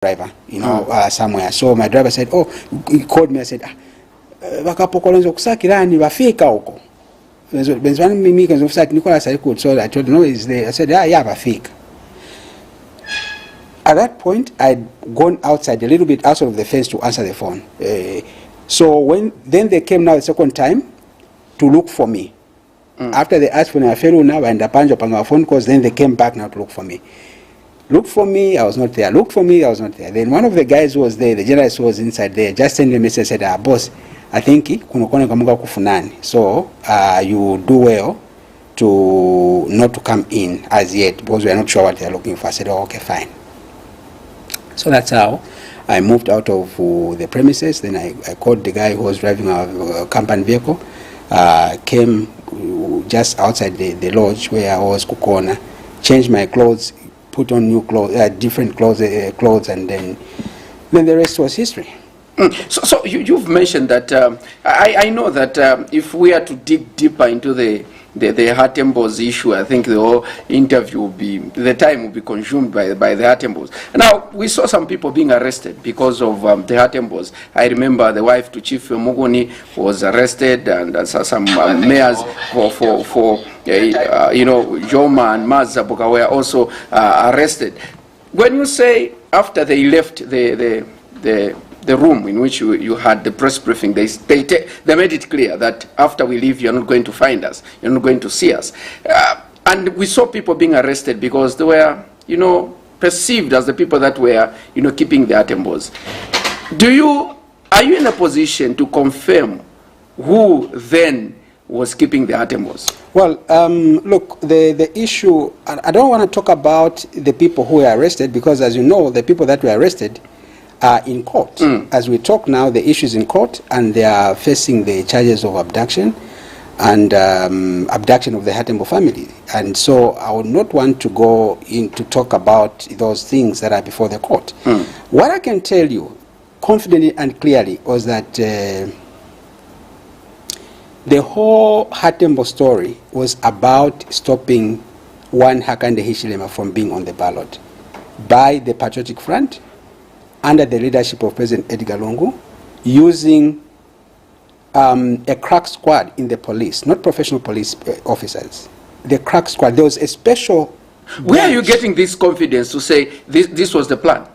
driver, you know, somewhere. So my driver said, oh, he called me and said, vakapokolonzo kusakirani vafika huko. Benzwani mimi kanzo kusaki Nicola said could, so I told him no, he's there. I said, yeah, vafika. At that point, I'd gone outside a little bit outside of the fence to answer the phone. So then they came now the second time to look for me. After they asked for my Phiri now and the panjo panga phone calls, then they came back now to look for me. Looked for me, I was not there. Looked for me, I was not there. Then one of the guys who was there, the journalist who was inside there, just sent me a message and said, boss, I think kunokone kamuga kufunani. So you do well to not to come in as yet because we are not sure what they are looking for. I said, oh, okay, fine. So that's how I moved out of the premises. Then I called the guy who was driving our company vehicle, came just outside the lodge where I was kukona, changed my clothes, put on new clothes, different clothes, and then the rest was history. So you've mentioned that I know that if we are to dig deeper into the Hatembos issue, I think the whole interview will be, the time will be consumed by the Hatembos. Now, we saw some people being arrested because of the Hatembos. I remember the wife to Chief Muguni was arrested, and some mayors for you know, Joma and Mazaboka were also arrested. When you say after they left the room in which you had the press briefing, they made it clear that after we leave, you're not going to find us, you're not going to see us. And we saw people being arrested because they were, you know, perceived as the people that were, you know, keeping the Hatembos. Are you in a position to confirm who then was keeping the Hatembos? Well, look, the issue, I don't want to talk about the people who were arrested because, as you know, the people that were arrested are in court. As we talk now, the issue is in court and they are facing the charges of abduction and abduction of the Hatembo family. And so I would not want to go in to talk about those things that are before the court. What I can tell you confidently and clearly was that the whole Hatembo story was about stopping one Hakainde Hichilema from being on the ballot by the Patriotic Front under the leadership of President Edgar Lungu, using a crack squad in the police, not professional police officers. The crack squad, there was a special... Where are you getting this confidence to say this was the plan?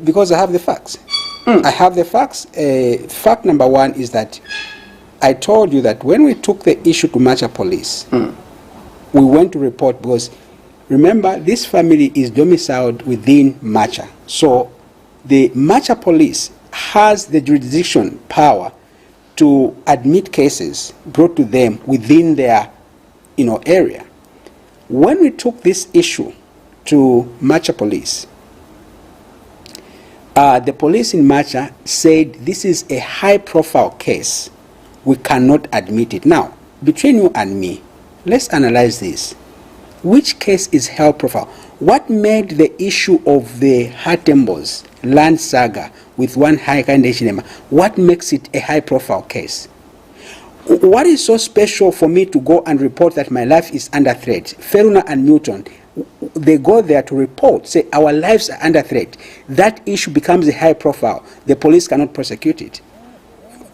Because I have the facts. I have the facts. Fact number one is that I told you that when we took the issue to Macha Police, we went to report because, remember, this family is domiciled within Macha. So the Macha Police has the jurisdiction power to admit cases brought to them within their, you know, area. When we took this issue to Macha Police, the police in Macha said this is a high-profile case. We cannot admit it. Now, between you and me, let's analyze this. Which case is high profile? What made the issue of the Hatembos land saga with one Hakainde Hichilema, what makes it a high-profile case? What is so special for me to go and report that my life is under threat? Feruna and Newton, they go there to report, say our lives are under threat. That issue becomes a high profile. The police cannot prosecute it.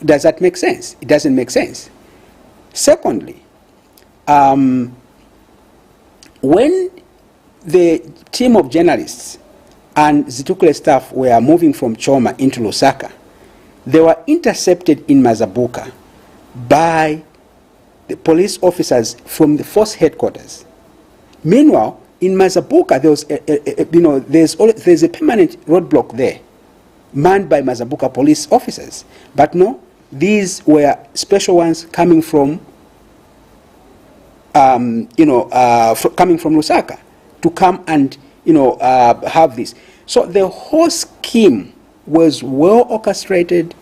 Does that make sense? It doesn't make sense. Secondly, when the team of journalists and ZITUKULE staff were moving from Choma into Lusaka, they were intercepted in Mazabuka by the police officers from the force headquarters. Meanwhile, in Mazabuka, there was there's a permanent roadblock there, manned by Mazabuka police officers. But no, these were special ones coming from, coming from Lusaka to come and, have this. So the whole scheme was well orchestrated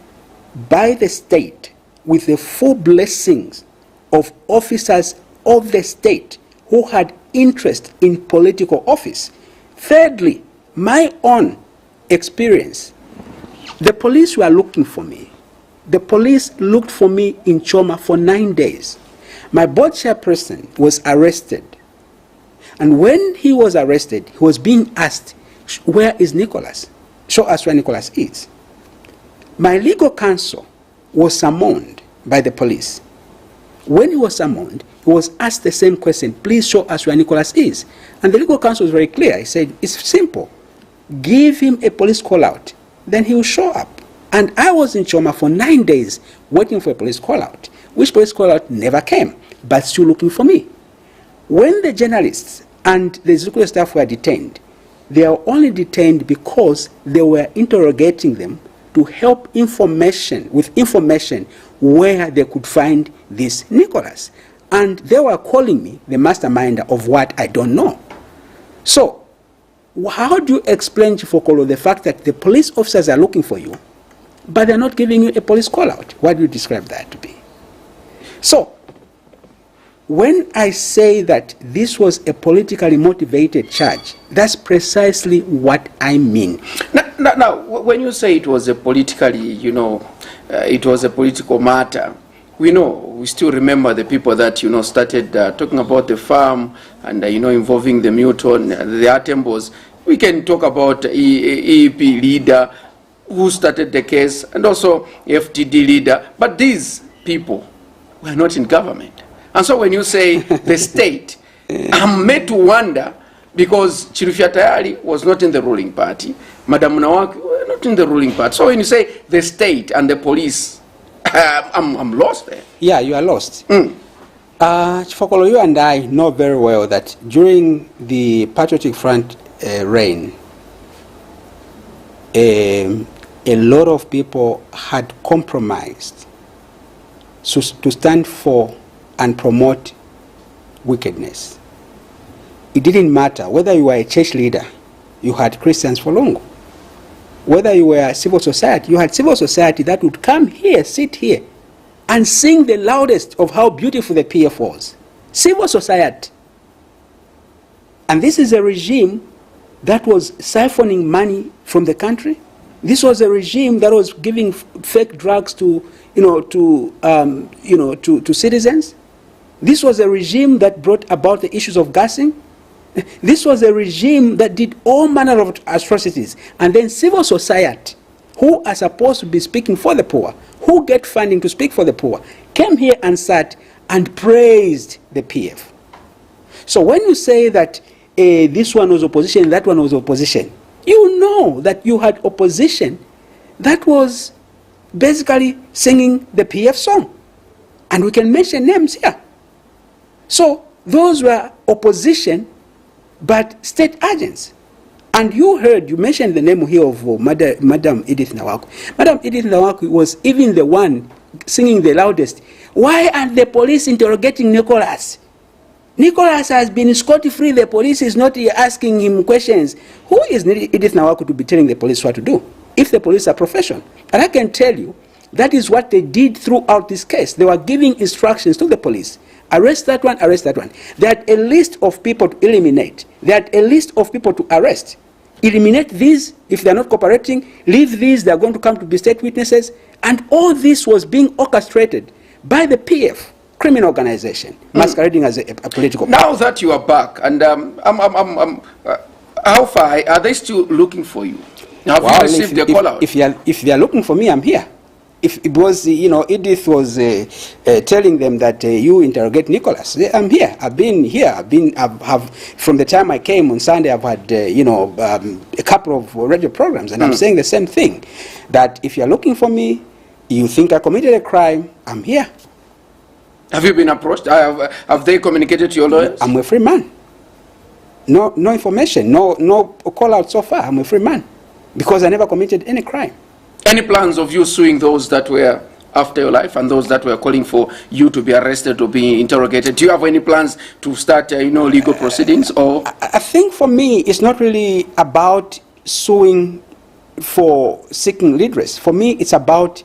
by the state with the full blessings of officers of the state who had interest in political office. Thirdly, my own experience. The police were looking for me. The police looked for me in Choma for 9 days. My board chairperson was arrested. And when he was arrested, he was being asked, where is Nicholas? show us where Nicholas is. My legal counsel was summoned by the police. When he was summoned, he was asked the same question, please show us where Nicholas is. And the legal counsel was very clear. He said, it's simple. Give him a police call out, then he will show up. And I was in Choma for 9 days waiting for a police call out, which police call out never came, but still looking for me. When the journalists and the ZITUKULE staff were detained, they were only detained because they were interrogating them to help with information where they could find this Nicholas. And they were calling me the mastermind of what I don't know. So, how do you explain, Chifokolo, the fact that the police officers are looking for you, but they're not giving you a police call-out? What do you describe that to be? So, when I say that this was a politically motivated charge, that's precisely what I mean. Now, when you say it was a politically, it was a political matter, we still remember the people that, started talking about the farm and, involving the Newton, the Atembos. We can talk about EEP leader who started the case and also FTD leader. But these people were not in government. And so when you say the state, I'm made to wonder, because Chirufya Tayari was not in the ruling party, Madam Nawaki were not in the ruling party. So when you say the state and the police, I'm lost there. Yeah, you are lost. Chifokolo, you and I know very well that during the Patriotic Front reign, a lot of people had compromised to stand for and promote wickedness. It didn't matter whether you were a church leader, you had Christians for long. Whether you were civil society, you had civil society that would come here, sit here, and sing the loudest of how beautiful the PF was. Civil society. And this is a regime that was siphoning money from the country. This was a regime that was giving fake drugs to citizens. This was a regime that brought about the issues of gassing. This was a regime that did all manner of atrocities. And then civil society, who are supposed to be speaking for the poor, who get funding to speak for the poor, came here and sat and praised the PF. So when you say that this one was opposition, that one was opposition, you know that you had opposition that was basically singing the PF song. And we can mention names here. So those were opposition, but state agents. And you mentioned the name here of Madam Edith Nawaku. Madam Edith Nawaku was even the one singing the loudest. Why aren't the police interrogating Nicholas? Nicholas has been scot-free. The police is not asking him questions. Who is Edith Nawaku to be telling the police what to do, if the police are professional? And I can tell you, that is what they did throughout this case. They were giving instructions to the police. Arrest that one, arrest that one. They had a list of people to eliminate. They had a list of people to arrest. Eliminate these. If they're not cooperating, leave these. They're going to come to be state witnesses. And all this was being orchestrated by the PF, criminal organization, masquerading as a political party. Now that you are back, and how far are they still looking for you? Have you received their call out? If they are looking for me, I'm here. If it was, Edith was telling them that you interrogate Nicholas, I'm here. I've been here. I've from the time I came on Sunday, I've had, a couple of radio programs, and I'm saying the same thing, that if you're looking for me, you think I committed a crime, I'm here. Have you been approached? Have they communicated to your lawyers? I'm a free man. No information, no call out so far. I'm a free man because I never committed any crime. Any plans of you suing those that were after your life and those that were calling for you to be arrested or being interrogated? Do you have any plans to start, legal proceedings? Or I think for me, it's not really about suing for seeking redress. For me, it's about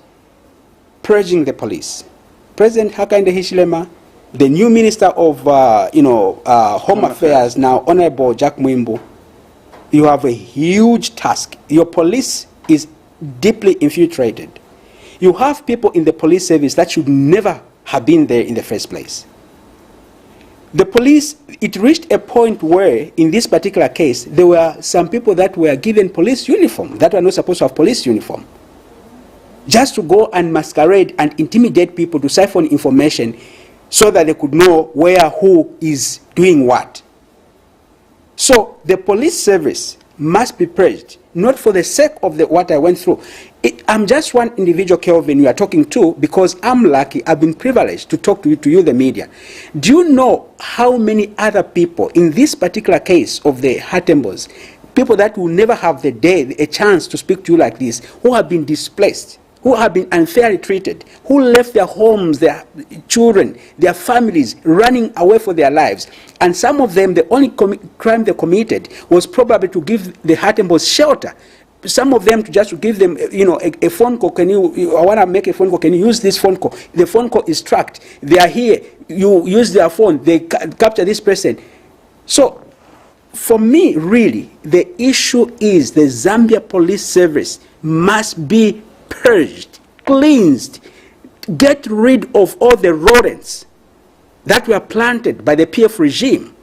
purging the police. President Hakainde Hichilema, the new Minister of Home Affairs now, Honorable Jack Mwimbu, you have a huge task. Your police is deeply infiltrated. You have people in the police service that should never have been there in the first place. The police, it reached a point where, in this particular case, there were some people that were given police uniform, that were not supposed to have police uniform, just to go and masquerade and intimidate people to siphon information so that they could know where who is doing what. So the police service must be purged, not for the sake of what I went through. I'm just one individual, Kelvin, you are talking to, because I'm lucky, I've been privileged to talk to you, the media. Do you know how many other people, in this particular case of the Hatembos, people that will never have a chance to speak to you like this, who have been displaced, who have been unfairly treated, who left their homes, their children, their families, running away for their lives. And some of them, the only crime they committed was probably to give the Hatembos shelter. Some of them just to give them, a phone call. I want to make a phone call. Can you use this phone call? The phone call is tracked. They are here. You use their phone. They capture this person. So, for me, really, the issue is the Zambia Police Service must be purged, cleansed, get rid of all the rodents that were planted by the PF regime,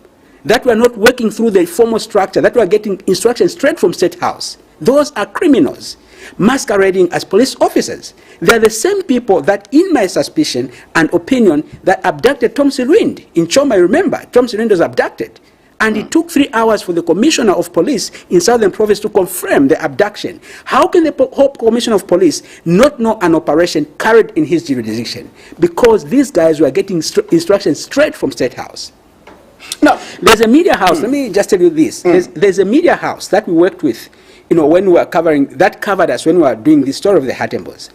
that were not working through the formal structure, that were getting instructions straight from State House. Those are criminals masquerading as police officers. They're the same people that, in my suspicion and opinion, that abducted Tom Sirwind. In Choma, remember, Tom Sirwind was abducted. And it took 3 hours for the Commissioner of Police in Southern Province to confirm the abduction. How can the Commissioner of Police not know an operation carried in his jurisdiction? Because these guys were getting instructions straight from State House. Now, there's a media house. Let me just tell you this. There's a media house that we worked with, when we were covered us when we were doing the story of the Hatembos.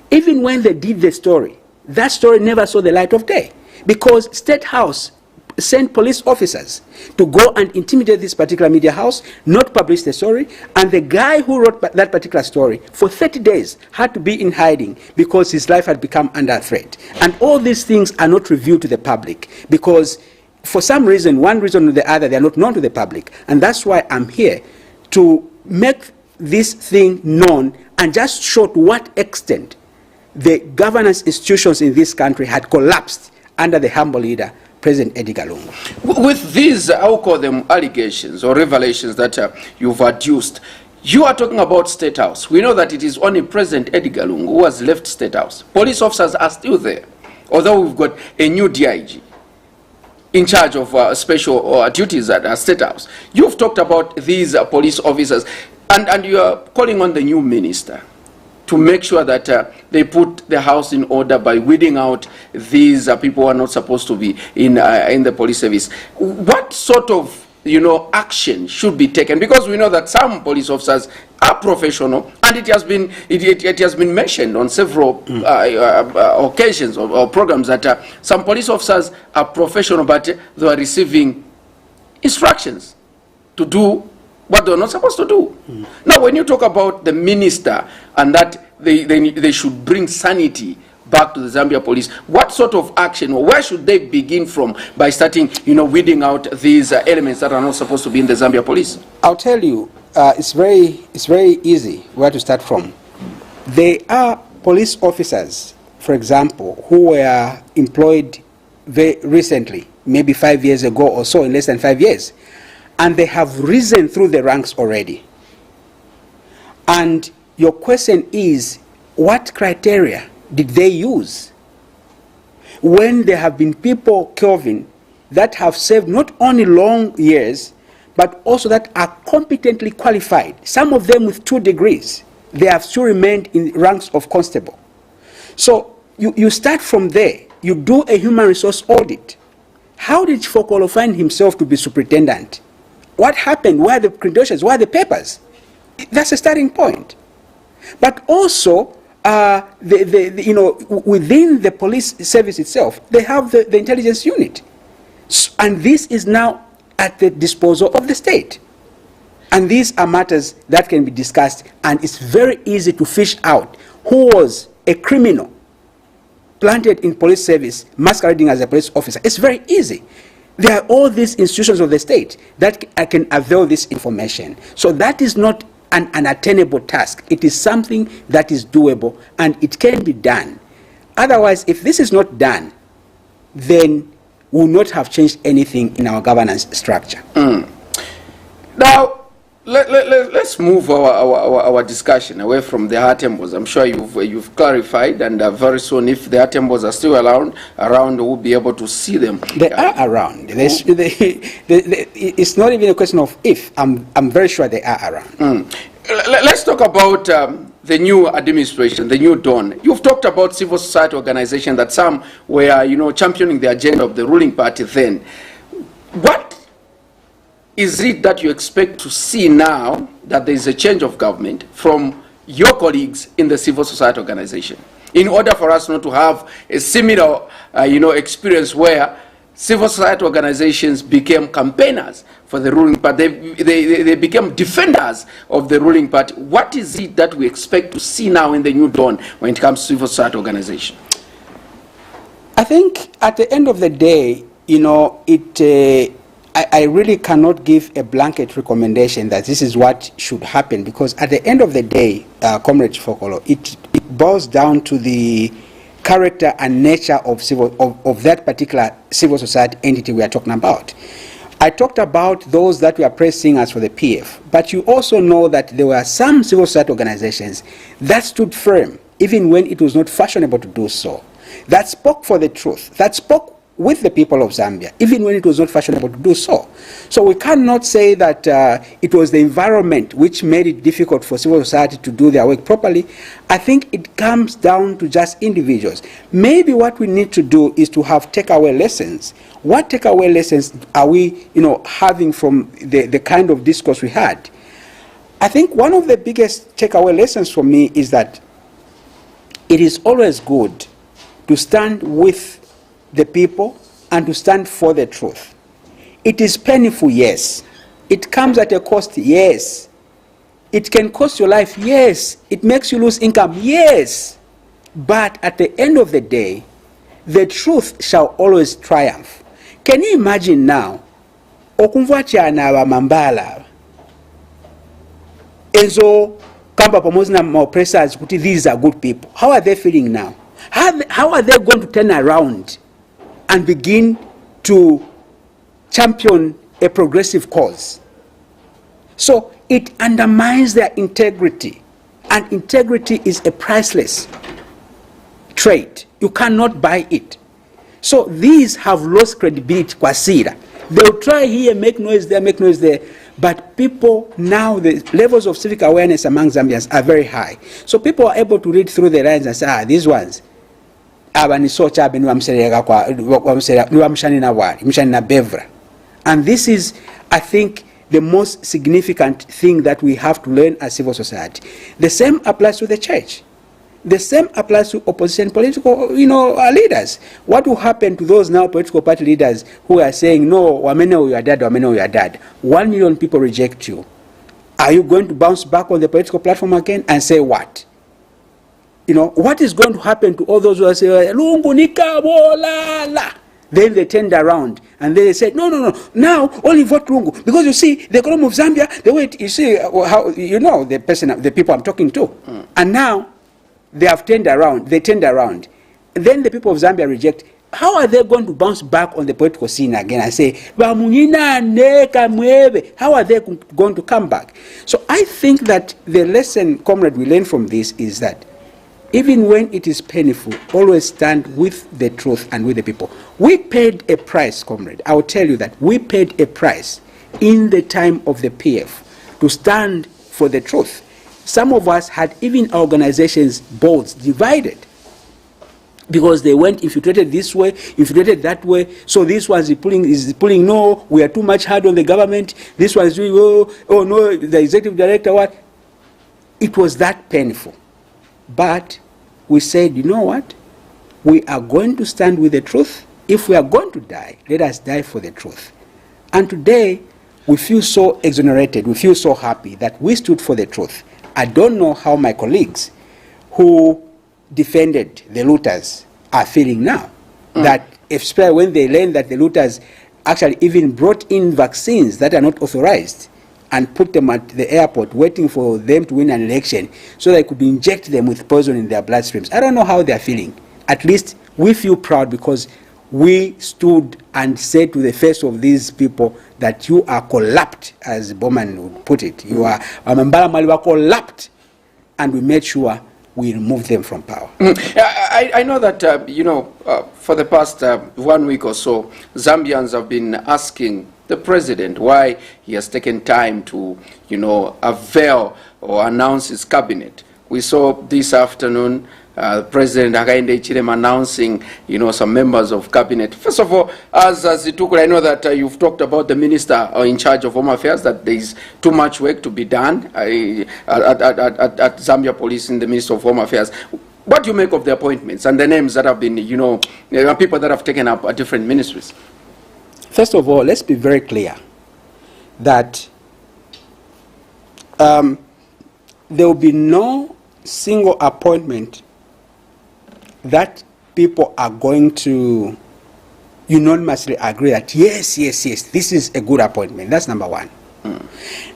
Even when they did the story, that story never saw the light of day, because State House sent police officers to go and intimidate this particular media house, not publish the story, and the guy who wrote that particular story for 30 days had to be in hiding because his life had become under threat. And all these things are not revealed to the public because, for some reason, one reason or the other, they are not known to the public. And that's why I'm here to make this thing known and just show to what extent the governance institutions in this country had collapsed under the humble leader, President Edgar Lungu. With these, I'll call them allegations or revelations that you've adduced, you are talking about State House. We know that it is only President Edgar Lungu who has left State House. Police officers are still there, although we've got a new DIG in charge of special duties at State House. You've talked about these police officers, and you are calling on the new minister to make sure that they put the house in order by weeding out these people who are not supposed to be in the police service. What sort of action should be taken? Because we know that some police officers are professional, and it has been mentioned on several occasions or programs that some police officers are professional, but they are receiving instructions to do what they're not supposed to do. Now, when you talk about the minister and that they should bring sanity back to the Zambia police, what sort of action, or where should they begin from by starting, weeding out these elements that are not supposed to be in the Zambia police? I'll tell you, it's very easy where to start from. There are police officers, for example, who were employed very recently, maybe 5 years ago or so, in less than 5 years. And they have risen through the ranks already. And your question is, what criteria did they use? When there have been people, Kelvin, that have served not only long years, but also that are competently qualified, some of them with 2 degrees, they have still remained in ranks of constable. So you start from there, you do a human resource audit. How did Fokolo find himself to be superintendent? What happened? Where are the credentials? Where are the papers? That's a starting point. But also, within the police service itself, they have the intelligence unit. And this is now at the disposal of the state. And these are matters that can be discussed, and it's very easy to fish out who was a criminal planted in police service masquerading as a police officer. It's very easy. There are all these institutions of the state that can avail this information. So that is not an unattainable task. It is something that is doable, and it can be done. Otherwise, if this is not done, then will not have changed anything in our governance structure. Now, let's move our discussion away from the Hatembos. I'm sure you've clarified, and very soon, if the Hatembos are still around, we'll be able to see them. They are around. It's not even a question of if. I'm very sure they are around. Let's talk about the new administration, the new dawn. You've talked about civil society organization that some were, championing the agenda of the ruling party then. What is it that you expect to see now that there is a change of government from your colleagues in the civil society organization, in order for us not to have a similar, experience where civil society organizations became campaigners for the ruling party, they became defenders of the ruling party? What is it that we expect to see now in the new dawn when it comes to civil society organization? I think at the end of the day, I really cannot give a blanket recommendation that this is what should happen, because at the end of the day, Comrade Fokolo, it boils down to the character and nature of that particular civil society entity we are talking about. I talked about those that were praise singers for the PF, but you also know that there were some civil society organizations that stood firm, even when it was not fashionable to do so, that spoke for the truth, that spoke with the people of Zambia, even when it was not fashionable to do so. So we cannot say that it was the environment which made it difficult for civil society to do their work properly. I think it comes down to just individuals. Maybe what we need to do is to have takeaway lessons. What takeaway lessons are we, having from the kind of discourse we had? I think one of the biggest takeaway lessons for me is that it is always good to stand with the people and to stand for the truth. It is painful, yes. It comes at a cost, yes. It can cost your life, yes. It makes you lose income, yes. But at the end of the day, the truth shall always triumph. Can you imagine now, okumva chana wa mambala, enzo kamba pamoja na oppressors, these are good people. How are they feeling now? How are they going to turn around and begin to champion a progressive cause? So it undermines their integrity, and integrity is a priceless trait. You cannot buy it. So these have lost credibility kwa sira. They'll try here, make noise there, but people now, the levels of civic awareness among Zambians are very high. So people are able to read through the lines and say, these ones, and this is, I think, the most significant thing that we have to learn as civil society. The same applies to the church. The same applies to opposition political, leaders. What will happen to those now political party leaders who are saying, no, Wamene, you are dead, Wamene, you are dead? 1 million people reject you. Are you going to bounce back on the political platform again and say what? What is going to happen to all those who are saying, Lungu nika bolala? Then they turned around and they said, no, now only vote Lungu. Because you see, the economy of Zambia, the way you see how, the people I'm talking to. And now they have turned around, Then the people of Zambia reject. How are they going to bounce back on the political scene again and say, how are they going to come back? So I think that the lesson, comrade, we learn from this is that even when it is painful, always stand with the truth and with the people. We paid a price, comrade. I will tell you that we paid a price in the time of the PF to stand for the truth. Some of us had even organizations' boards divided because they went infiltrated this way, infiltrated that way. So this one is pulling, no, we are too much hard on the government. This one is doing, oh no, the executive director, what? It was that painful. But we said, you know what? We are going to stand with the truth. If we are going to die, let us die for the truth. And today, we feel so exonerated, we feel so happy that we stood for the truth. I don't know how my colleagues who defended the looters are feeling now. That especially when they learned that the looters actually even brought in vaccines that are not authorized and put them at the airport waiting for them to win an election so they could inject them with poison in their bloodstreams. I don't know how they're feeling. At least we feel proud because we stood and said to the face of these people that you are collapsed, as Bowman would put it. You are collapsed, and we made sure we removed them from power. I know that, for the past 1 week or so, Zambians have been asking the president why he has taken time to, avail or announce his cabinet. We saw this afternoon President Hakainde Hichilema announcing, some members of cabinet. First of all, as ZITUKULE, I know that you've talked about the minister in charge of Home Affairs, that there is too much work to be done at Zambia Police in the Minister of Home Affairs. What do you make of the appointments and the names that have been, there are people that have taken up different ministries? First of all, let's be very clear that there will be no single appointment that people are going to unanimously agree that yes, this is a good appointment. That's number one.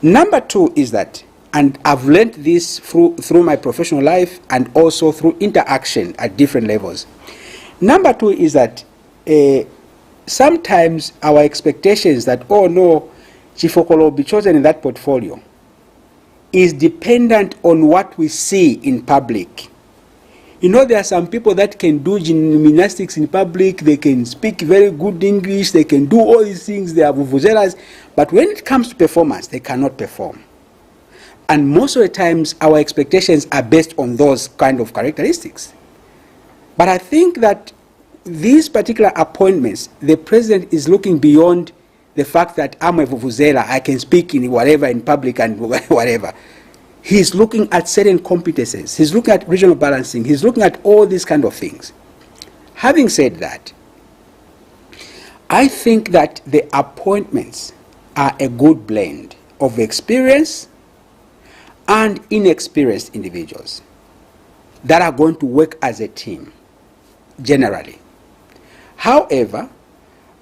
Number two is that, and I've learned this through my professional life and also through interaction at different levels. Number two is that sometimes our expectations that, oh no, Chief Okolo will be chosen in that portfolio is dependent on what we see in public. There are some people that can do gymnastics in public, they can speak very good English, they can do all these things, they are vuvuzelas, but when it comes to performance, they cannot perform. And most of the times, our expectations are based on those kind of characteristics. But I think that these particular appointments, the president is looking beyond the fact that I'm a vuvuzela, I can speak in whatever, in public and whatever. He's looking at certain competences. He's looking at regional balancing. He's looking at all these kind of things. Having said that, I think that the appointments are a good blend of experience and inexperienced individuals that are going to work as a team, generally. However,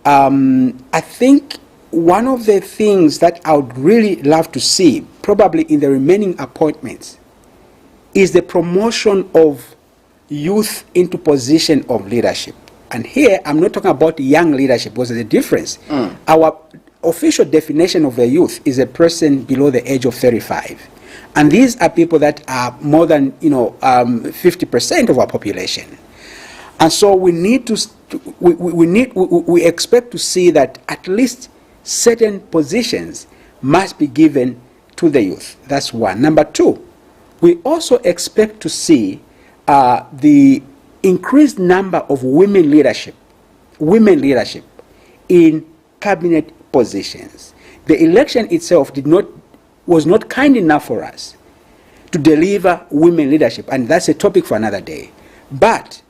I think one of the things that I would really love to see, probably in the remaining appointments, is the promotion of youth into position of leadership. And here, I'm not talking about young leadership, because there's a difference. Our official definition of the youth is a person below the age of 35. And these are people that are more than 50% of our population. And so we need to, we expect to see that at least certain positions must be given to the youth. That's one. Number two, we also expect to see the increased number of women leadership in cabinet positions. The election itself was not kind enough for us to deliver women leadership, and that's a topic for another day. But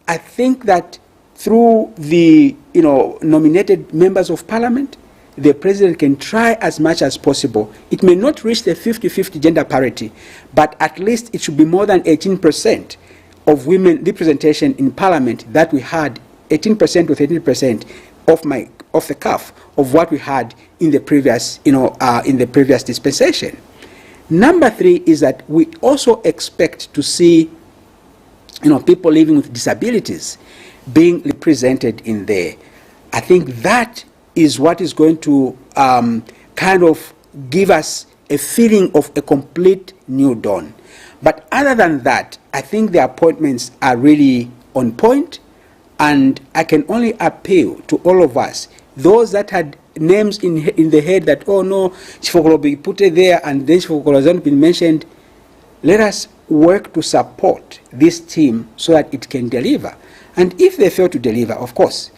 I think that through the nominated members of parliament, the president can try as much as possible. It may not reach the 50-50 gender parity, but at least it should be more than 18% of women representation in parliament that we had, 18% with 18% off the cuff of what we had in the previous, in the previous dispensation. Number three is that we also expect to see, people living with disabilities being represented in there. I think that is what is going to kind of give us a feeling of a complete new dawn. But other than that, I think the appointments are really on point, and I can only appeal to all of us, those that had names in the head that, oh no, Chief Okolo will be put there and then Chief Okolo has not been mentioned. Let us work to support this team so that it can deliver. And if they fail to deliver, of course,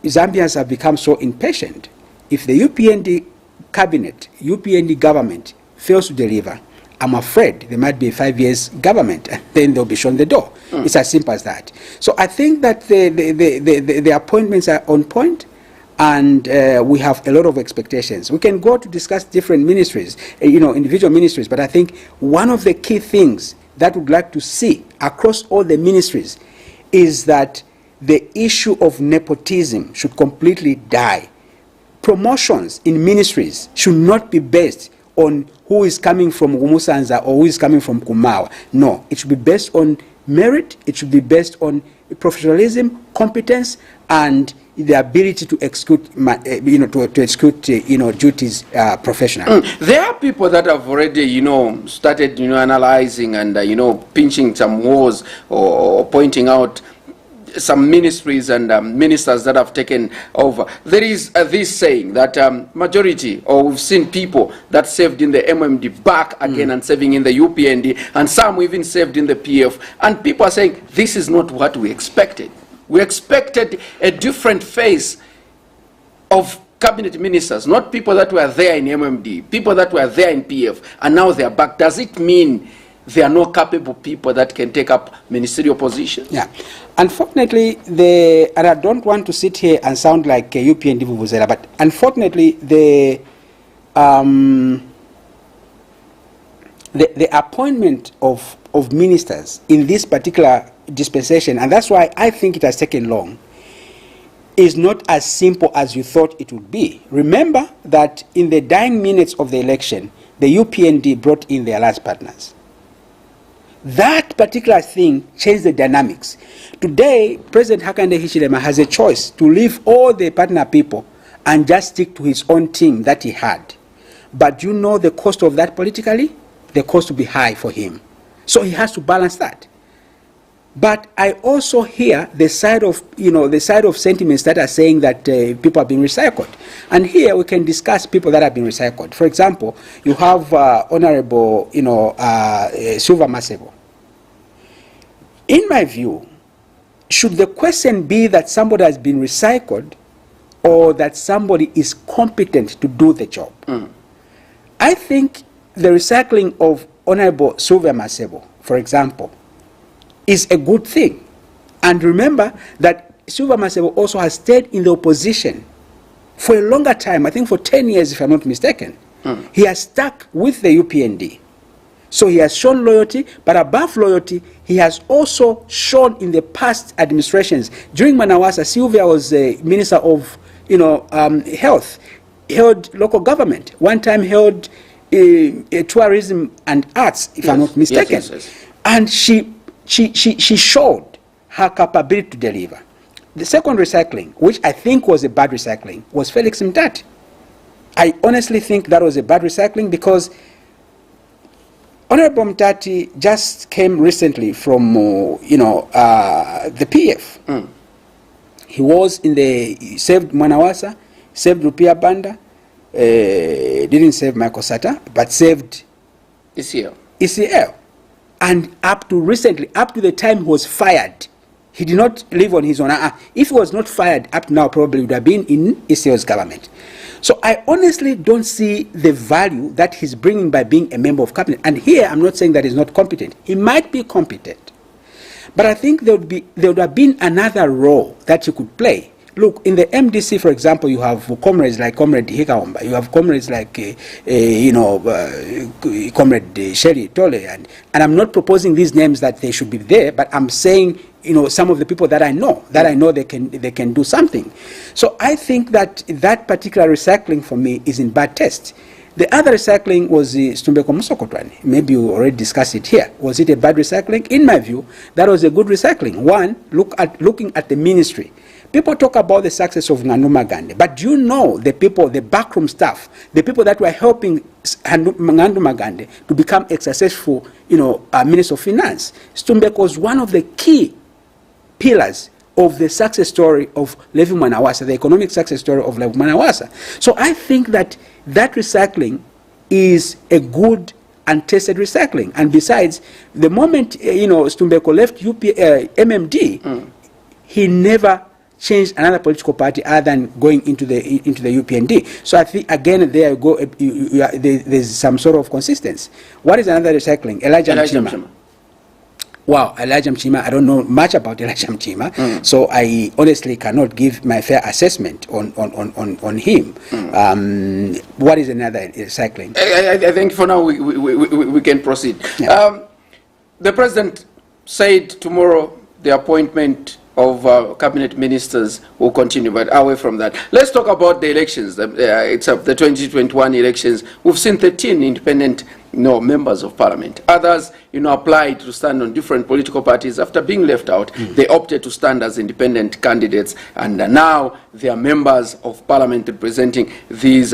Zambians have become so impatient. If the UPND cabinet, UPND government fails to deliver, I'm afraid there might be a 5 years government, and then they'll be shown the door. It's as simple as that. So I think that the appointments are on point, and we have a lot of expectations. We can go to discuss different ministries, individual ministries, but I think one of the key things that we'd like to see across all the ministries is that the issue of nepotism should completely die. Promotions in ministries should not be based on who is coming from Gumusanza or who is coming from Kumawa. No, it should be based on merit, it should be based on professionalism, competence, and the ability to execute, to execute, duties professionally. There are people that have already, started, analyzing and, pinching some holes or pointing out some ministries and ministers that have taken over. There is this saying that majority, or we've seen people that served in the MMD back again and serving in the UPND, and some even served in the PF, and people are saying this is not what we expected. We expected a different face of cabinet ministers, not people that were there in MMD, people that were there in PF, and now they are back. Does it mean there are no capable people that can take up ministerial positions? Yeah. Unfortunately, and I don't want to sit here and sound like a UPND Vuvuzela, but unfortunately, the appointment of ministers in this particular dispensation, and that's why I think it has taken long, is not as simple as you thought it would be. Remember that in the dying minutes of the election, the UPND brought in their alliance partners. That particular thing changed the dynamics. Today, President Hakainde Hichilema has a choice to leave all the partner people and just stick to his own team that he had. But you know the cost of that politically? The cost will be high for him. So he has to balance that. But I also hear the side of, the side of sentiments that are saying that people are being recycled. And here we can discuss people that have been recycled. For example, you have Honorable, Silva Masebo. In my view, should the question be that somebody has been recycled or that somebody is competent to do the job? I think the recycling of Honorable Silva Masebo, for example, is a good thing. And remember that Silva Masebo also has stayed in the opposition for a longer time, I think for 10 years if I'm not mistaken. He has stuck with the UPND. So he has shown loyalty, but above loyalty, he has also shown in the past administrations. During Manawasa, Sylvia was a minister of health, held local government, one time held tourism and arts, if I'm not mistaken. Yes. And she showed her capability to deliver. The second recycling, which I think was a bad recycling, was Felix Mtati. I honestly think that was a bad recycling because Honorable Mtati just came recently from, the PF. He saved Manawasa, saved Rupia Banda, didn't save Michael Sata, but saved ECL. And up to recently, up to the time he was fired, he did not live on his own. If he was not fired up to now, probably would have been in ECL's government. So I honestly don't see the value that he's bringing by being a member of cabinet. And here, I'm not saying that he's not competent. He might be competent. But I think there would have been another role that he could play. Look, in the MDC, for example, you have comrades like Comrade Hikaomba, you have comrades like, Comrade Sherry Tole, and I'm not proposing these names that they should be there, but I'm saying, some of the people that I know they can do something. So I think that that particular recycling for me is in bad taste. The other recycling was the Stumbeko Musokotwane. Maybe you already discussed it here. Was it a bad recycling? In my view, that was a good recycling. One, looking at the ministry. People talk about the success of Ngandu Magande, but do you know the people, the backroom staff, the people that were helping Ngandu Magande to become a successful, Minister of Finance? Stumbeko was one of the key pillars of the success story of Levi Manawasa, the economic success story of Levi Manawasa. So I think that recycling is a good and tested recycling. And besides, the moment Stumbeko left MMD, he never changed another political party other than going into the UPND. So I think again there there's some sort of consistency. What is another recycling? Elijah Mchima. Wow, Elijah Mchima, I don't know much about Elijah Mchima, so I honestly cannot give my fair assessment on him. What is another recycling? I think for now we can proceed. Yeah. The president said tomorrow the appointment of cabinet ministers will continue, but away from that, let's talk about the elections. It's the 2021 elections. We've seen 13 independent members of parliament. Others, applied to stand on different political parties. After being left out, they opted to stand as independent candidates, and now they are members of parliament representing these,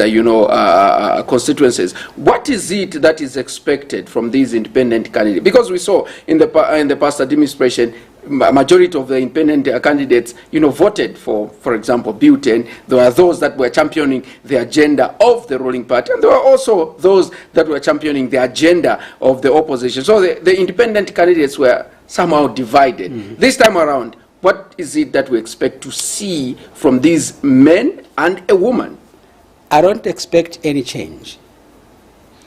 constituencies. What is it that is expected from these independent candidates? Because we saw in the past administration, majority of the independent candidates, voted for example, Bill 10. There were those that were championing the agenda of the ruling party, and there were also those that were championing the agenda of the opposition. So the independent candidates were somehow divided. This time around, what is it that we expect to see from these men and a woman? I don't expect any change.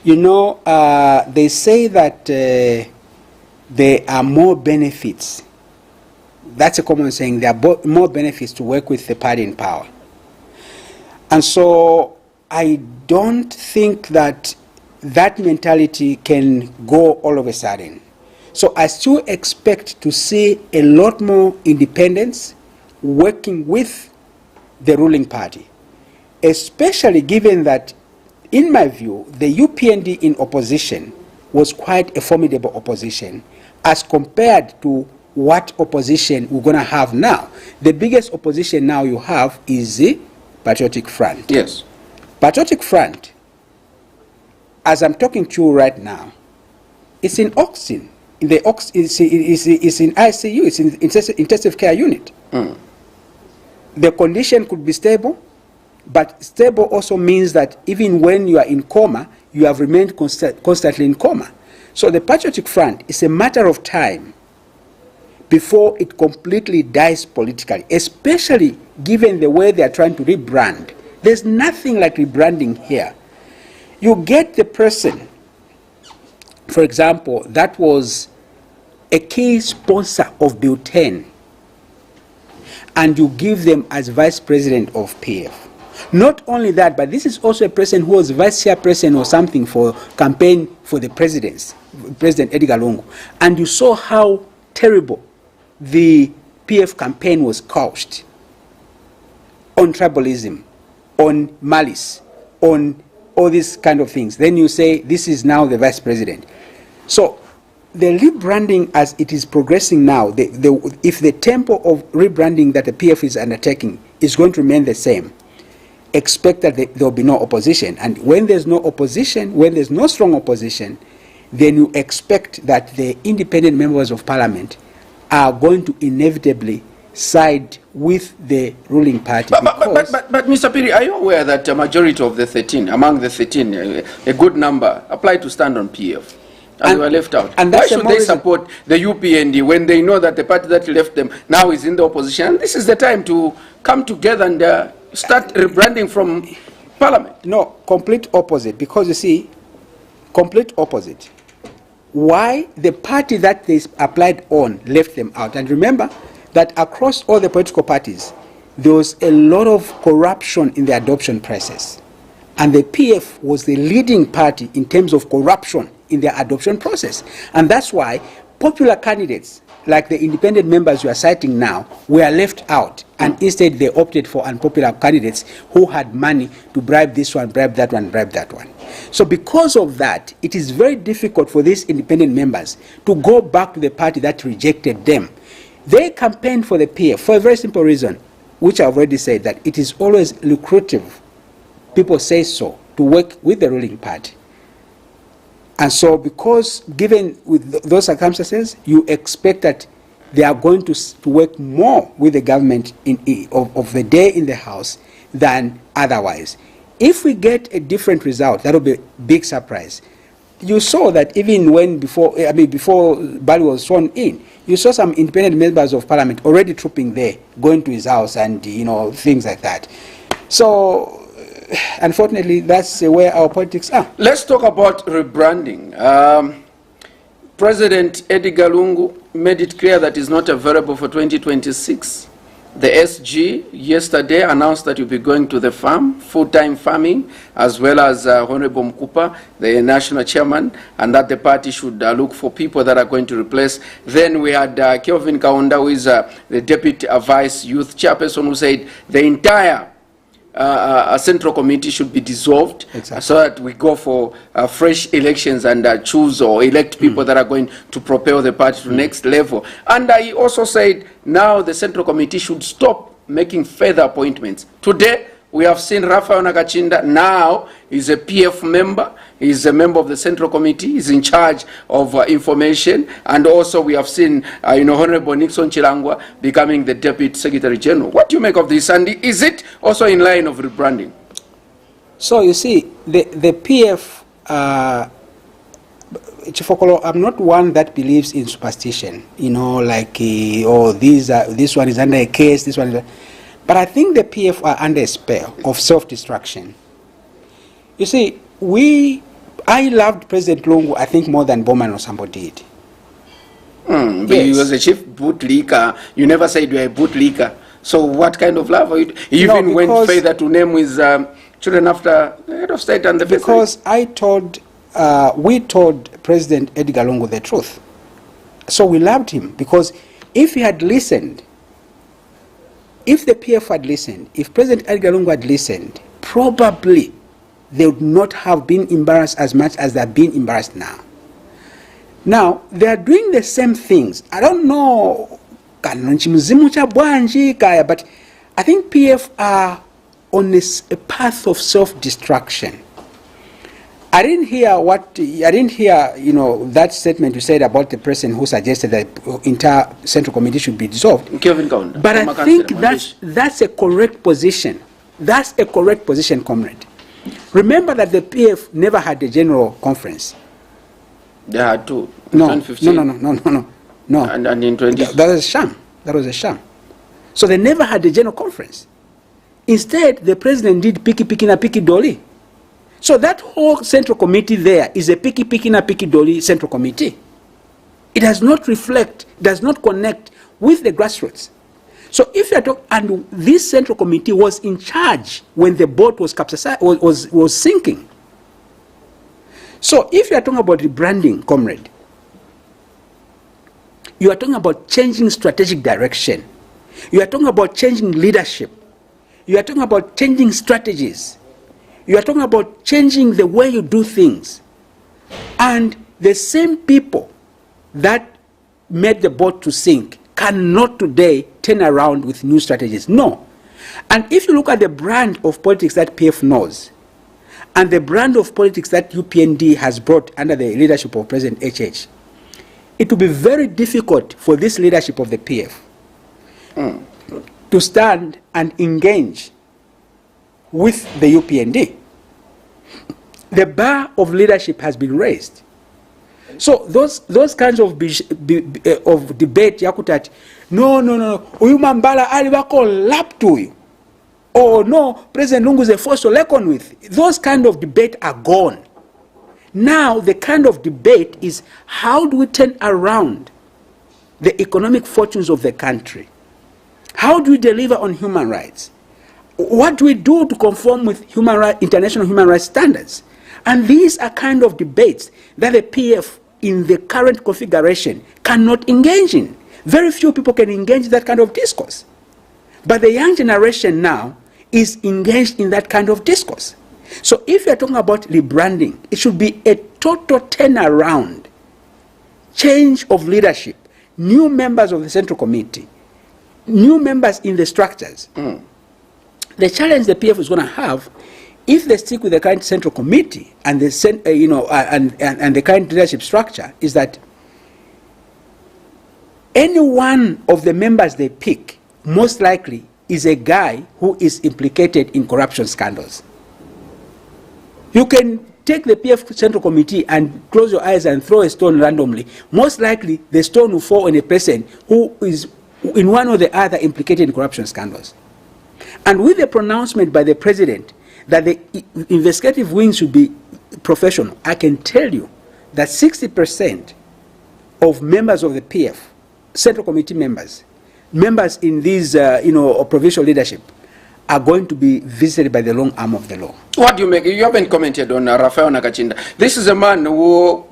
They say that there are more benefits. That's a common saying. There are more benefits to work with the party in power. And so I don't think that that mentality can go all of a sudden. So I still expect to see a lot more independence working with the ruling party, especially given that, in my view, the UPND in opposition was quite a formidable opposition as compared to what opposition we're going to have now. The biggest opposition now you have is the Patriotic Front. Yes. Patriotic Front, as I'm talking to you right now, it's in Oxygen. It's in ICU, it's in intensive care unit. The condition could be stable, but stable also means that even when you are in coma, you have remained constantly in coma. So the Patriotic Front is a matter of time before it completely dies politically, especially given the way they are trying to rebrand. There's nothing like rebranding here. You get the person, for example, that was a key sponsor of Bill 10, and you give them as vice president of PF. Not only that, but this is also a person who was vice chairperson or something for campaign for the presidency, President Edgar Lungu. And you saw how terrible the PF campaign was couched on tribalism, on malice, on all these kind of things. Then you say this is now the vice president. So the rebranding as it is progressing now, if the tempo of rebranding that the PF is undertaking is going to remain the same, expect that there will be no opposition. And when there's no opposition, when there's no strong opposition, then you expect that the independent members of parliament are going to inevitably side with the ruling party. But Mr. Phiri, are you aware that a majority of the 13, among the 13, a good number applied to stand on PF? And were left out. And why should they support the UPND when they know that the party that left them now is in the opposition? And this is the time to come together and start rebranding from parliament. No, complete opposite. Because you see, complete opposite. Why the party that they applied on left them out? And remember that across all the political parties, there was a lot of corruption in the adoption process. And the PF was the leading party in terms of corruption in their adoption process. And that's why popular candidates, like the independent members you are citing now, were left out. And instead they opted for unpopular candidates who had money to bribe this one, bribe that one, bribe that one. So because of that, it is very difficult for these independent members to go back to the party that rejected them. They campaigned for the PF for a very simple reason, which I've already said, that it is always lucrative, people say so, to work with the ruling party. And so because given with those circumstances, you expect that they are going to work more with the government of the day in the House than otherwise. If we get a different result, that will be a big surprise. You saw that even when before Bali was sworn in, you saw some independent members of parliament already trooping there, going to his house and things like that. So unfortunately, that's where our politics are. Let's talk about rebranding. President Edgar Lungu made it clear that he's not available for 2026. The SG yesterday announced that you'll be going to the farm, full-time farming, as well as Honorable Mkupa, the national chairman, and that the party should look for people that are going to replace. Then we had Kelvin Kaunda, who is the deputy vice youth chairperson, who said the entire central committee should be dissolved, so that we go for fresh elections and choose or elect people that are going to propel the party to the next level. And he also said now the central committee should stop making further appointments. Today we have seen Rafael Nakachinda. Now he's a PF member. He's a member of the Central Committee. He's in charge of information. And also we have seen, Honorable Nixon Chilangwa becoming the Deputy Secretary General. What do you make of this? And is it also in line of rebranding? So you see, the PF, Chifokolo, I'm not one that believes in superstition. Like, this one is under a case, this one is... But I think the PF are under a spell of self-destruction. You see, I loved President Lungu, I think, more than Bowman or somebody did. But yes. He was a chief bootlicker. You never said you were a bootlicker. So what kind of love are you? He even went further to name his children after the head of state and the Because we told President Edgar Lungu the truth. So we loved him, because if he had listened, if the PF had listened, if President Edgar Lungu had listened, probably they would not have been embarrassed as much as they're being embarrassed now. Now, they are doing the same things. I don't know, but I think PF are on a path of self-destruction. I didn't hear that statement you said about the person who suggested that the entire Central Committee should be dissolved. But I think that's a correct position. That's a correct position, comrade. Remember that the PF never had a general conference. They had two. No. And in 20... That was a sham. That was a sham. So they never had a general conference. Instead, the president did piki na piki doli. So that whole Central Committee there is a piki na piki doli Central Committee. It does not reflect, does not connect with the grassroots. So if you are talking, and this Central Committee was in charge when the boat was capsized, was sinking. So if you are talking about rebranding, comrade, you are talking about changing strategic direction. You are talking about changing leadership. You are talking about changing strategies. You are talking about changing the way you do things. And the same people that made the boat to sink cannot today turn around with new strategies. No. And if you look at the brand of politics that PF knows, and the brand of politics that UPND has brought under the leadership of President HH, it will be very difficult for this leadership of the PF to stand and engage with the UPND. The bar of leadership has been raised. So those kinds of debate, Yakutat, no, uyu mambala alibako lap to you. Or no, President Lungu is a force to reckon with. Those kind of debate are gone. Now the kind of debate is, how do we turn around the economic fortunes of the country? How do we deliver on human rights? What do we do to conform with international human rights standards? And these are kind of debates that the PF in the current configuration cannot engage in. Very few people can engage in that kind of discourse. But the young generation now is engaged in that kind of discourse. So if you're talking about rebranding, it should be a total turnaround, change of leadership, new members of the Central Committee, new members in the structures. The challenge the PF is going to have, if they stick with the current Central Committee and the and the current leadership structure, is that any one of the members they pick most likely is a guy who is implicated in corruption scandals. You can take the PF Central Committee and close your eyes and throw a stone randomly. Most likely the stone will fall on a person who is in one or the other implicated in corruption scandals. And with the pronouncement by the president that the investigative wing should be professional, I can tell you that 60% of members of the PF, Central Committee members, members in these, provincial leadership are going to be visited by the long arm of the law. What do you make? You haven't commented on Rafael Nakachinda. This is a man who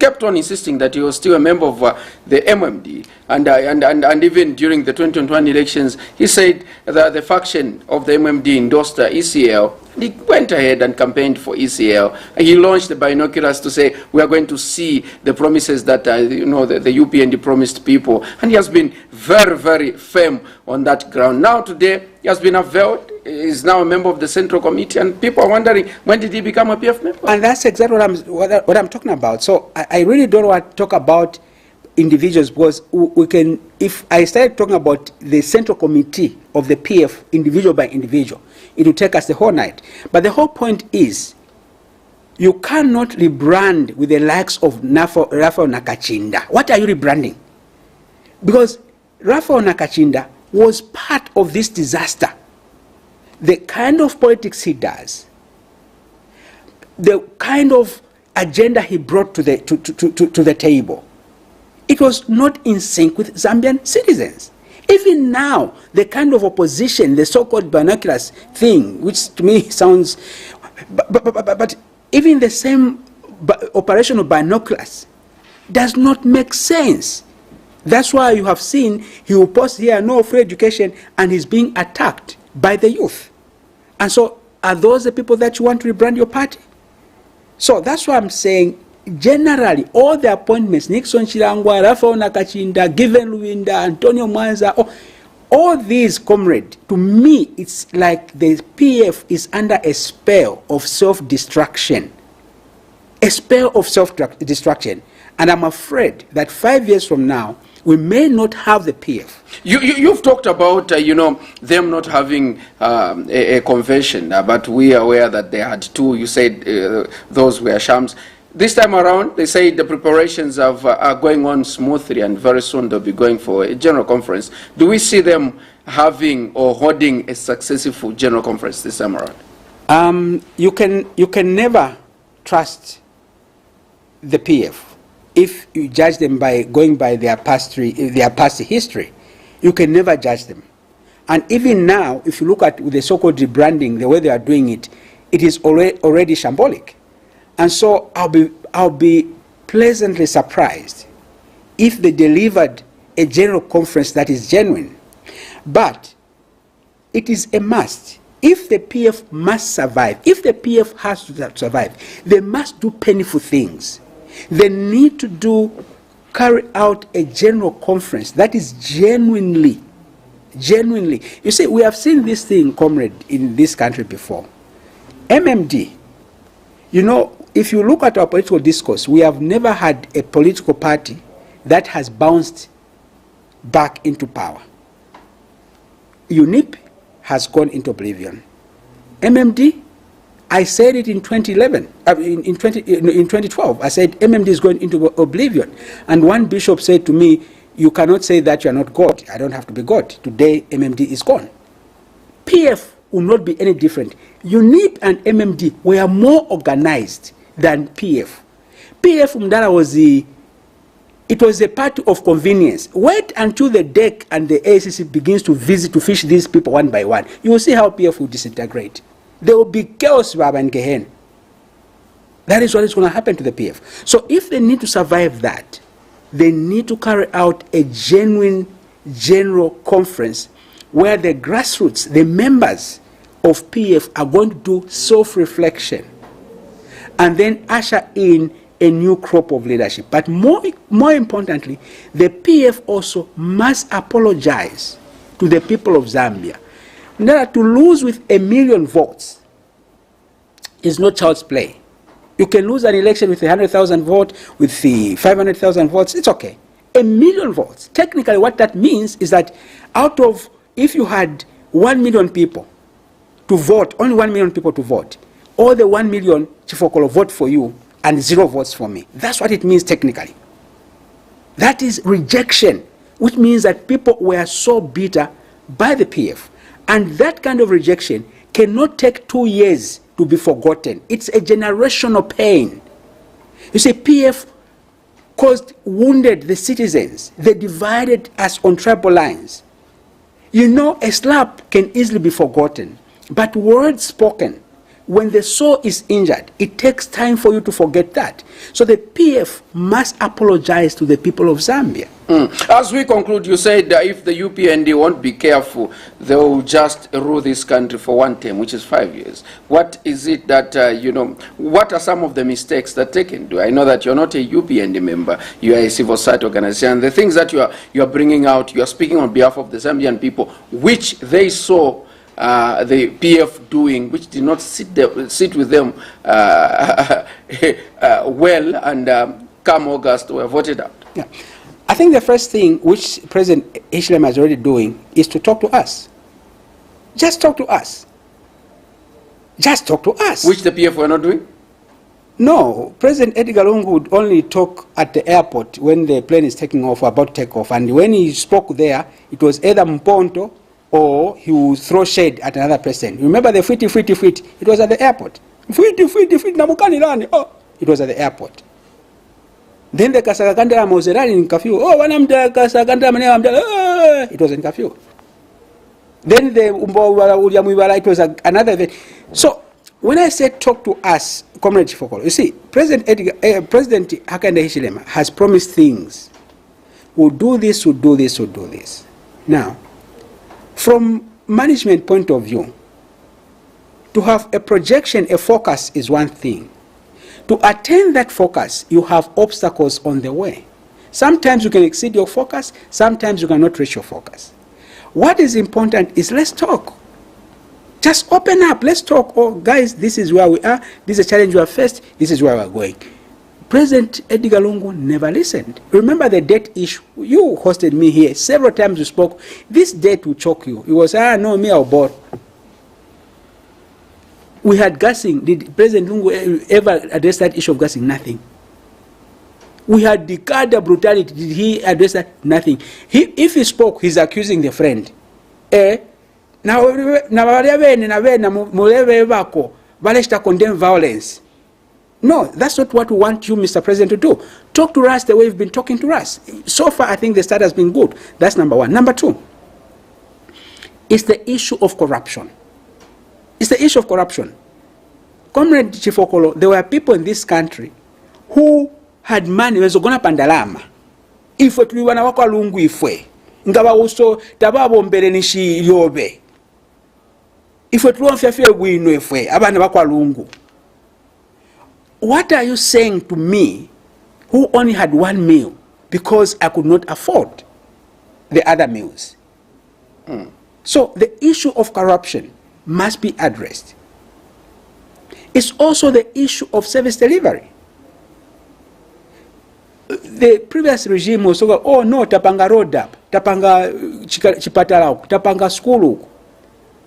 kept on insisting that he was still a member of the MMD, and even during the 2021 elections, he said that the faction of the MMD endorsed ECL. He went ahead and campaigned for ECL. He launched the binoculars to say we are going to see the promises that the UPND promised people, and he has been very, very firm on that ground. Now today he has been unveiled. He is now a member of the Central Committee, and people are wondering, when did he become a PF member? And that's exactly what I'm talking about. So I really don't want to talk about individuals, because we can, if I started talking about the Central Committee of the PF individual by individual, it will take us the whole night. But the whole point is, you cannot rebrand with the likes of Rafael Nakachinda. What are you rebranding? Because Rafael Nakachinda was part of this disaster. The kind of politics he does, the kind of agenda he brought to the table, it was not in sync with Zambian citizens. Even now, the kind of opposition, the so-called binoculars thing, which to me sounds, but even the same operation of binoculars does not make sense. That's why you have seen he will post here, no free education, and he's being attacked by the youth. And so, are those the people that you want to rebrand your party? So that's why I'm saying, generally, all the appointments, Nixon Chilangwa, Rafael Nakachinda, Given Luinda, Antonio Mwanza, all these, comrade, to me, it's like the PF is under a spell of self-destruction. A spell of self-destruction. And I'm afraid that 5 years from now, we may not have the PF. You've talked about, them not having a convention, but we are aware that they had two. You said those were shams. This time around, they say the preparations are going on smoothly, and very soon they'll be going for a general conference. Do we see them having or holding a successful general conference this time around? You can never trust the PF if you judge them by going by their past history. You can never judge them. And even now, if you look at the so-called rebranding, the way they are doing it, it is already shambolic. And so I'll be pleasantly surprised if they delivered a general conference that is genuine. But it is a must. If the PF must survive, if the PF has to survive, they must do painful things. They need to carry out a general conference that is genuinely. You see, we have seen this thing, comrade, in this country before. MMD, if you look at our political discourse, we have never had a political party that has bounced back into power. UNIP has gone into oblivion. MMD, I said it in 2011, in 2012, I said MMD is going into oblivion. And one bishop said to me, you cannot say that you are not God. I don't have to be God. Today, MMD is gone. PF will not be any different. UNIP and MMD were more organized than PF. PF Mdara was it was a party of convenience. Wait until the DEC and the ACC begins to fish these people one by one. You will see how PF will disintegrate. There will be chaos, Baba and Gehen. That is what is going to happen to the PF. So if they need to survive that, they need to carry out a genuine general conference where the grassroots, the members of PF are going to do self-reflection and then usher in a new crop of leadership. But more importantly, the PF also must apologize to the people of Zambia. Now, to lose with 1 million votes is not child's play. You can lose an election with 100,000 votes, with 500,000 votes, it's okay. 1 million votes. Technically, what that means is that out of, if you had 1 million people to vote, only 1 million people to vote, all the 1 million Chifokolo vote for you and 0 votes for me. That's what it means technically. That is rejection, which means that people were so bitter by the PF. And that kind of rejection cannot take 2 years to be forgotten. It's a generational pain. You see, PF wounded the citizens. They divided us on tribal lines. You know, a slap can easily be forgotten, but words spoken, when the soul is injured, it takes time for you to forget that. So the PF must apologize to the people of Zambia. As we conclude, you said that if the UPND won't be careful, they will just rule this country for one term, which is 5 years. What is it that, what are some of the mistakes that they can do? I know that you're not a UPND member, you are a civil society organization. And the things that you are bringing out, you are speaking on behalf of the Zambian people, which they saw the PF doing, which did not sit with them well, and come August were voted out. Yeah. I think the first thing which President Hichilema is already doing is to talk to us. Just talk to us. Just talk to us. Which the PF were not doing? No, President Edgar Lungu would only talk at the airport when the plane is taking off or about to take off. And when he spoke there, it was either Mponto or he would throw shade at another president. Remember the Phiri? It was at the airport. Phiri, namukani lani. Oh, it was at the airport. Then the Kasakandra Moserani in curfew. Oh, when I'm the Kasakandra, it was in curfew. Then the Uyamuiwala, it was another event. So when I say talk to us, Comrade Chifokolo, you see, President Hakainde Hichilema has promised things. We'll do this, we'll do this, we'll do this. Now, from management point of view, to have a projection, a focus is one thing. To attain that focus, you have obstacles on the way. Sometimes you can exceed your focus, sometimes you cannot reach your focus. What is important is let's talk. Just open up, let's talk. Oh, guys, this is where we are, this is a challenge we have faced, this is where we are going. President Edgar Lungu never listened. Remember the debt issue. You hosted me here. Several times you spoke. This debt will choke you. It was, no, me, I'll borrow. We had gassing. Did President Lungu ever address that issue of gassing? Nothing. We had the Kada brutality. Did he address that? Nothing. If he spoke, he's accusing the friend. Now, condemn violence. No, that's not what we want you, Mr. President, to do. Talk to us the way you've been talking to us. So far, I think the start has been good. That's number one. Number two, it's the issue of corruption. It's the issue of corruption. Comrade Chifokolo, there were people in this country who had money. Wezogona pandalama. Ifwe tuliwana wako lungu ifwe. Ngawa uso tababo mbele nishi yobe. Ifwe tuliwanfiafia wino ifwe. Abana wako lungu. What are you saying to me who only had one meal because I could not afford the other meals? So the issue of corruption must be addressed. It's also the issue of service delivery. The previous regime was so, oh no, tapanga road up, tapanga chipatala, tapanga school.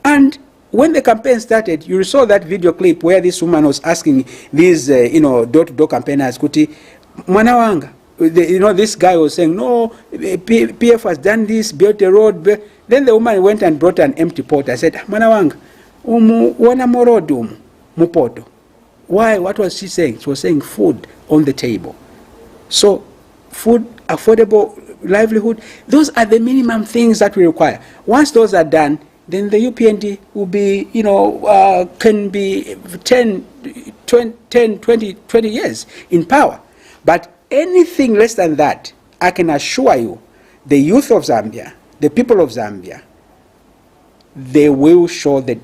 And when the campaign started, you saw that video clip where this woman was asking these, door-to-door campaigners, Kuti, Mwanawanga, this guy was saying, no, PF has done this, built a road. Then the woman went and brought an empty pot. I said, Mwanawanga, wana morodu mupoto. Why? What was she saying? She was saying food on the table. So, food, affordable livelihood, those are the minimum things that we require. Once those are done, then the UPND will be, can be 10, 20 years in power. But anything less than that, I can assure you, the youth of Zambia, the people of Zambia, they will show the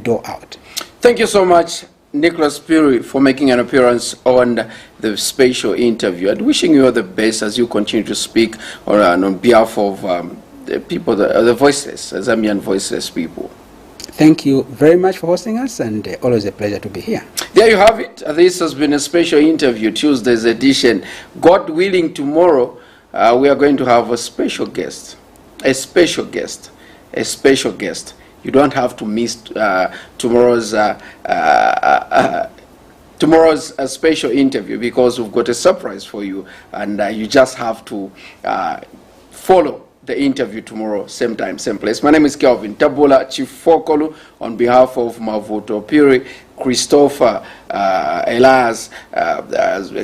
door out. Thank you so much, Nicholas Phiri, for making an appearance on the special interview, and wishing you all the best as you continue to speak on behalf of the people, the voiceless, Zambian voiceless people. Thank you very much for hosting us, and always a pleasure to be here. There you have it. This has been a special interview, Tuesday's edition. God willing, tomorrow we are going to have a special guest. A special guest. A special guest. You don't have to miss tomorrow's special interview, because we've got a surprise for you, and you just have to follow the interview tomorrow, same time, same place. My name is Kelvin Tabula, Chief Fokolu, on behalf of Mavuto Phiri, Christopher, Elias,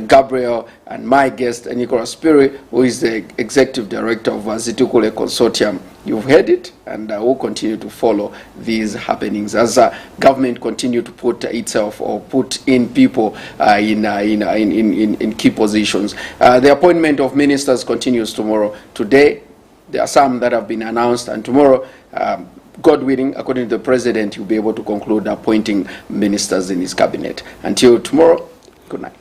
Gabriel, and my guest, Nicholas Phiri, who is the Executive Director of ZITUKULE Consortium. You've heard it, and we'll continue to follow these happenings as government continue to put itself or put in people in key positions. The appointment of ministers continues tomorrow. Today, there are some that have been announced, and tomorrow, God willing, according to the president, he'll be able to conclude appointing ministers in his cabinet. Until tomorrow, good night.